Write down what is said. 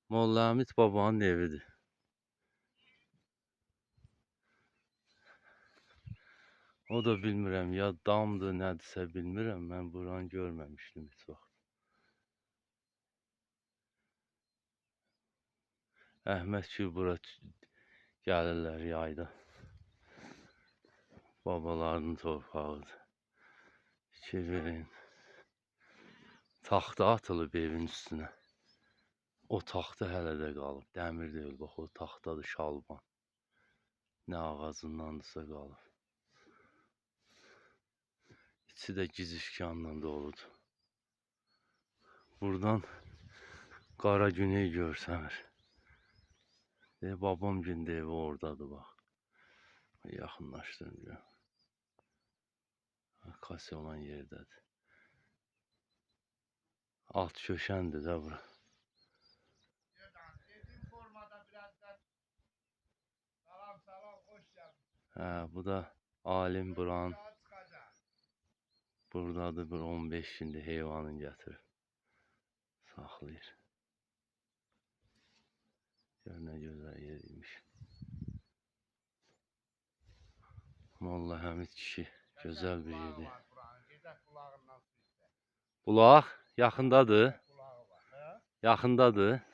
Molla Hamid babanın evidir. O da bilmirəm ya damdır nədirsə bilmirəm. Mən buranı görməmişdim heç vaxt. Əhməd ki bura gəlirlər yayda. Babalarının torpağıdır. Fikir verin. Taxta atılıb evin üstünə. O taxta hələ də qalıb. Dəmir deyil, bax o taxtadır, şalban. Nə ağacındandırsa qalıb. İçi də gizifkanla doludur. Buradan qara güney görsənir. Babam gündə evi oradadır bax. Yaxınlaşdırın. Kase olan yerdədir. Alt köşəndir də bura. Bu da alim buranın. Buradadır, bir 15 gündür heyvanın gətirib saxlayır. Gör nə gözəl yeriymiş. Molla Hamid kişi gözəl bir yerdir. Bulaq yaxındadır. Yaxındadır.